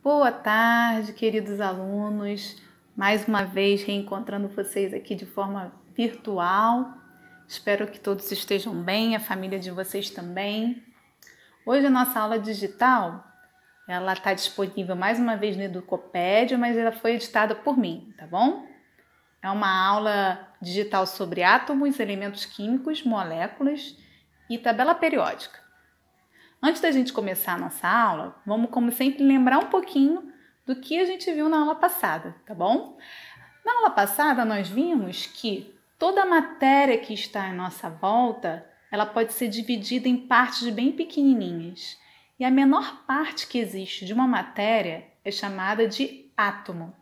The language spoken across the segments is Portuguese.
Boa tarde, queridos alunos. Mais uma vez reencontrando vocês aqui de forma virtual. Espero que todos estejam bem, a família de vocês também. Hoje a nossa aula digital, ela está disponível mais uma vez no Educopédia, mas ela foi editada por mim, tá bom? É uma aula digital sobre átomos, elementos químicos, moléculas e tabela periódica. Antes da gente começar a nossa aula, vamos, como sempre, lembrar um pouquinho do que a gente viu na aula passada, tá bom? Na aula passada, nós vimos que toda a matéria que está à nossa volta, ela pode ser dividida em partes bem pequenininhas. E a menor parte que existe de uma matéria é chamada de átomo.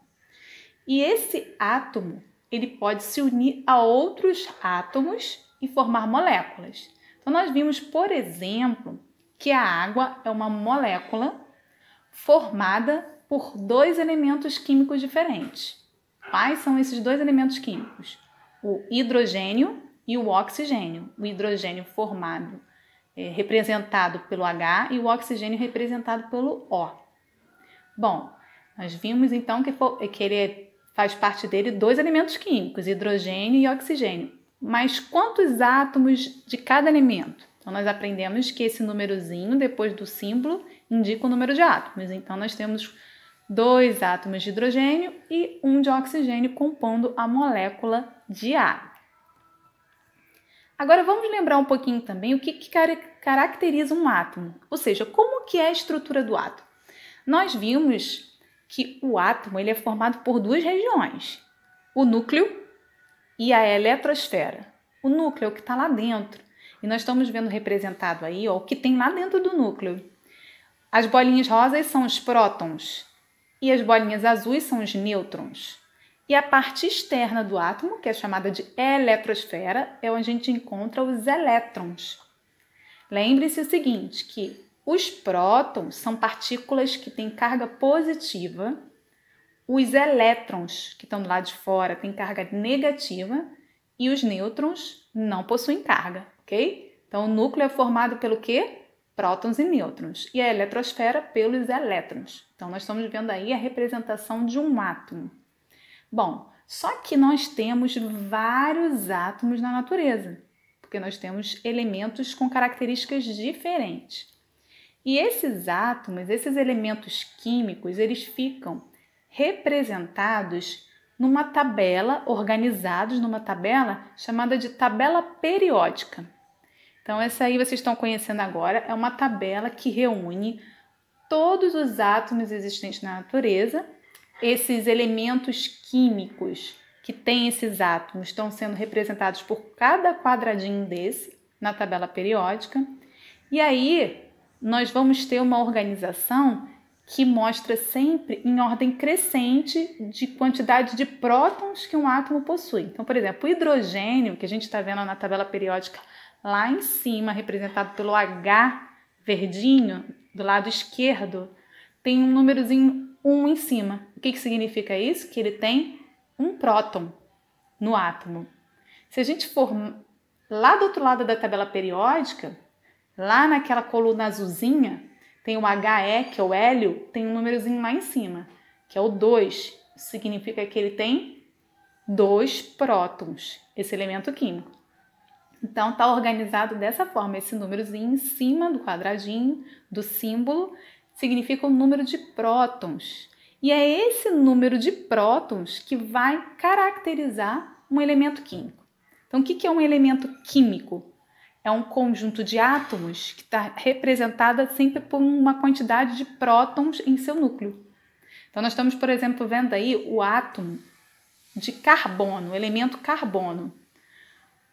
E esse átomo, ele pode se unir a outros átomos e formar moléculas. Então, nós vimos, por exemplo, que a água é uma molécula formada por dois elementos químicos diferentes. Quais são esses dois elementos químicos? O hidrogênio e o oxigênio. O hidrogênio formado, representado pelo H e o oxigênio representado pelo O. Bom, nós vimos então que ele faz parte dele dois elementos químicos, hidrogênio e oxigênio. Mas quantos átomos de cada elemento? Então, nós aprendemos que esse númerozinho, depois do símbolo, indica o número de átomos. Então, nós temos 2 átomos de hidrogênio e 1 de oxigênio compondo a molécula de água. Agora, vamos lembrar um pouquinho também o que caracteriza um átomo, ou seja, como que é a estrutura do átomo. Nós vimos que o átomo ele é formado por duas regiões, o núcleo e a eletrosfera. O núcleo é o que está lá dentro. E nós estamos vendo representado aí o que tem lá dentro do núcleo. As bolinhas rosas são os prótons e as bolinhas azuis são os nêutrons. E a parte externa do átomo, que é chamada de eletrosfera, é onde a gente encontra os elétrons. Lembre-se o seguinte, que os prótons são partículas que têm carga positiva, os elétrons, que estão do lado de fora, têm carga negativa, e os nêutrons não possuem carga, ok? Então, o núcleo é formado pelo quê? Prótons e nêutrons. E a eletrosfera pelos elétrons. Então, nós estamos vendo aí a representação de um átomo. Bom, só que nós temos vários átomos na natureza, porque nós temos elementos com características diferentes. E esses átomos, esses elementos químicos, eles ficam representados numa tabela, organizados numa tabela chamada de tabela periódica. Então, essa aí vocês estão conhecendo agora, é uma tabela que reúne todos os átomos existentes na natureza. Esses elementos químicos que têm esses átomos estão sendo representados por cada quadradinho desse na tabela periódica. E aí, nós vamos ter uma organização que mostra sempre em ordem crescente de quantidade de prótons que um átomo possui. Então, por exemplo, o hidrogênio, que a gente está vendo na tabela periódica lá em cima, representado pelo H verdinho, do lado esquerdo, tem um númerozinho 1 em cima. O que significa isso? Que ele tem um próton no átomo. Se a gente for lá do outro lado da tabela periódica, lá naquela coluna azulzinha, tem o HE, que é o hélio, tem um númerozinho lá em cima, que é o 2. Isso significa que ele tem 2 prótons, esse elemento químico. Então, está organizado dessa forma. Esse númerozinho em cima do quadradinho, do símbolo, significa o número de prótons. E é esse número de prótons que vai caracterizar um elemento químico. Então, o que é um elemento químico? É um conjunto de átomos que está representada sempre por uma quantidade de prótons em seu núcleo. Então, nós estamos, por exemplo, vendo aí o átomo de carbono, o elemento carbono.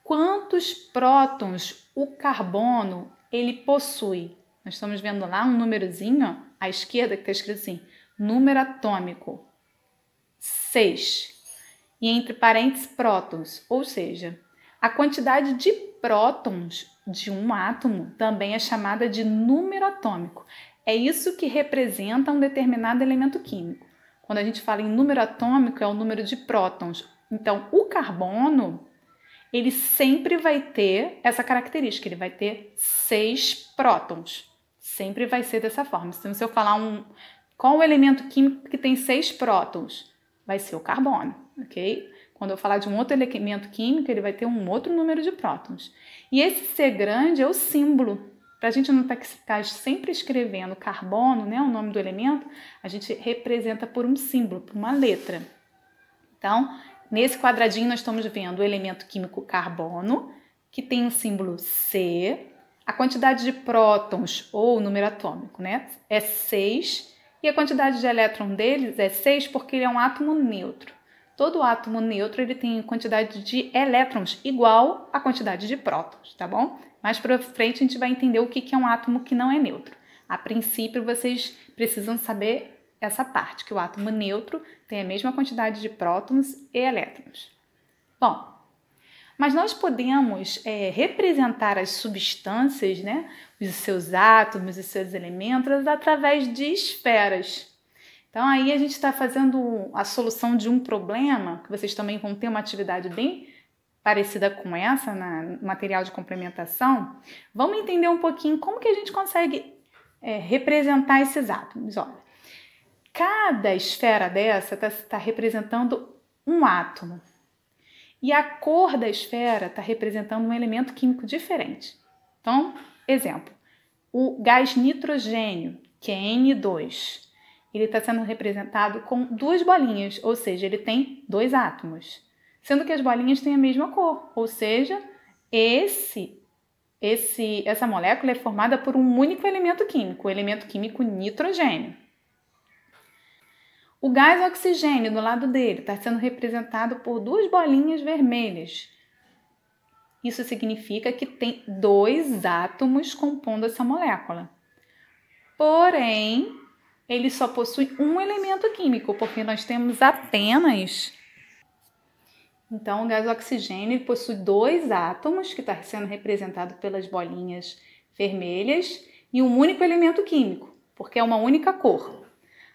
Quantos prótons o carbono ele possui? Nós estamos vendo lá um númerozinho, ó, à esquerda, que está escrito assim, número atômico, 6. E entre parênteses, prótons, ou seja, a quantidade de prótons de um átomo também é chamada de número atômico. É isso que representa um determinado elemento químico. Quando a gente fala em número atômico, é o número de prótons. Então, o carbono, ele sempre vai ter essa característica, ele vai ter 6 prótons. Sempre vai ser dessa forma. Então, se eu falar Qual o elemento químico que tem 6 prótons? Vai ser o carbono, ok? Quando eu falar de um outro elemento químico, ele vai ter um outro número de prótons. E esse C grande é o símbolo. Para a gente não ficar sempre escrevendo carbono, né, o nome do elemento, a gente representa por um símbolo, por uma letra. Então, nesse quadradinho nós estamos vendo o elemento químico carbono, que tem o símbolo C. A quantidade de prótons, ou número atômico, né, é 6. E a quantidade de elétron deles é 6 porque ele é um átomo neutro. Todo átomo neutro ele tem quantidade de elétrons igual à quantidade de prótons, tá bom? Mais para frente a gente vai entender o que é um átomo que não é neutro. A princípio vocês precisam saber essa parte, que o átomo neutro tem a mesma quantidade de prótons e elétrons. Bom, mas nós podemos representar as substâncias, né, os seus átomos e seus elementos através de esferas. Então aí a gente está fazendo a solução de um problema, que vocês também vão ter uma atividade bem parecida com essa, no material de complementação. Vamos entender um pouquinho como que a gente consegue representar esses átomos. Olha, cada esfera dessa está representando um átomo. E a cor da esfera está representando um elemento químico diferente. Então, exemplo, o gás nitrogênio, que é N2, ele está sendo representado com 2 bolinhas, ou seja, ele tem 2 átomos. Sendo que as bolinhas têm a mesma cor, ou seja, essa molécula é formada por um único elemento químico, o elemento químico nitrogênio. O gás oxigênio do lado dele está sendo representado por 2 bolinhas vermelhas. Isso significa que tem 2 átomos compondo essa molécula. Porém, ele só possui um elemento químico, porque nós temos apenas... Então, o gás oxigênio possui 2 átomos, que está sendo representado pelas bolinhas vermelhas, e um único elemento químico, porque é uma única cor.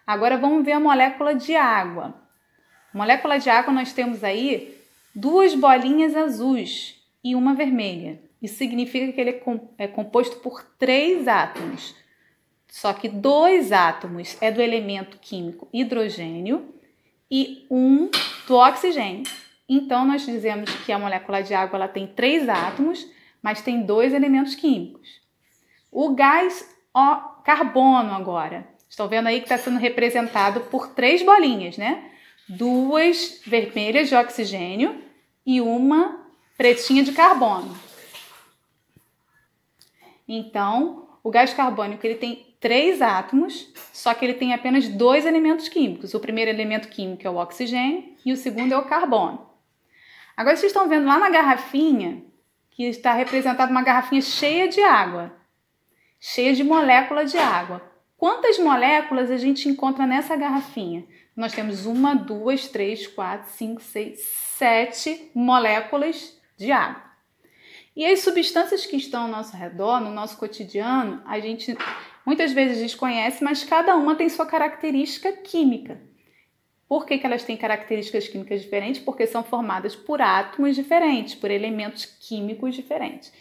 Agora, vamos ver a molécula de água. A molécula de água, nós temos aí 2 bolinhas azuis e uma vermelha. Isso significa que ele é composto por 3 átomos. Só que 2 átomos é do elemento químico hidrogênio e 1 do oxigênio. Então, nós dizemos que a molécula de água ela tem 3 átomos, mas tem 2 elementos químicos. O gás carbono agora. Estão vendo aí que está sendo representado por 3 bolinhas, né? 2 vermelhas de oxigênio e uma pretinha de carbono. Então, o gás carbônico ele tem 3 átomos, só que ele tem apenas 2 elementos químicos. O primeiro elemento químico é o oxigênio e o segundo é o carbono. Agora vocês estão vendo lá na garrafinha que está representada uma garrafinha cheia de água, cheia de molécula de água. Quantas moléculas a gente encontra nessa garrafinha? Nós temos 1, 2, 3, 4, 5, 6, 7 moléculas de água. E as substâncias que estão ao nosso redor, no nosso cotidiano, a gente muitas vezes desconhece, mas cada uma tem sua característica química. Por que elas têm características químicas diferentes? Porque são formadas por átomos diferentes, por elementos químicos diferentes.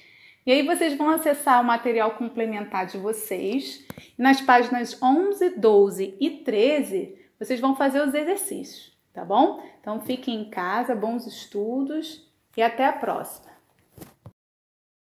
E aí vocês vão acessar o material complementar de vocês. Nas páginas 11, 12 e 13, vocês vão fazer os exercícios, tá bom? Então fiquem em casa, bons estudos e até a próxima.